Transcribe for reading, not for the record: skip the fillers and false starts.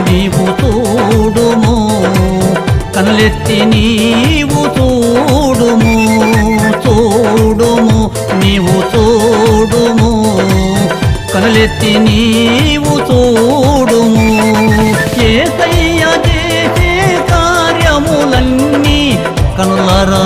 నీవు చూడుము, కనులెత్తి నీవు చూడుము, చూడుము నీవు చూడుము, కనులెత్తి నీవు చూడుము. యేసయ్య చేసే కార్యములన్నీ కనులారా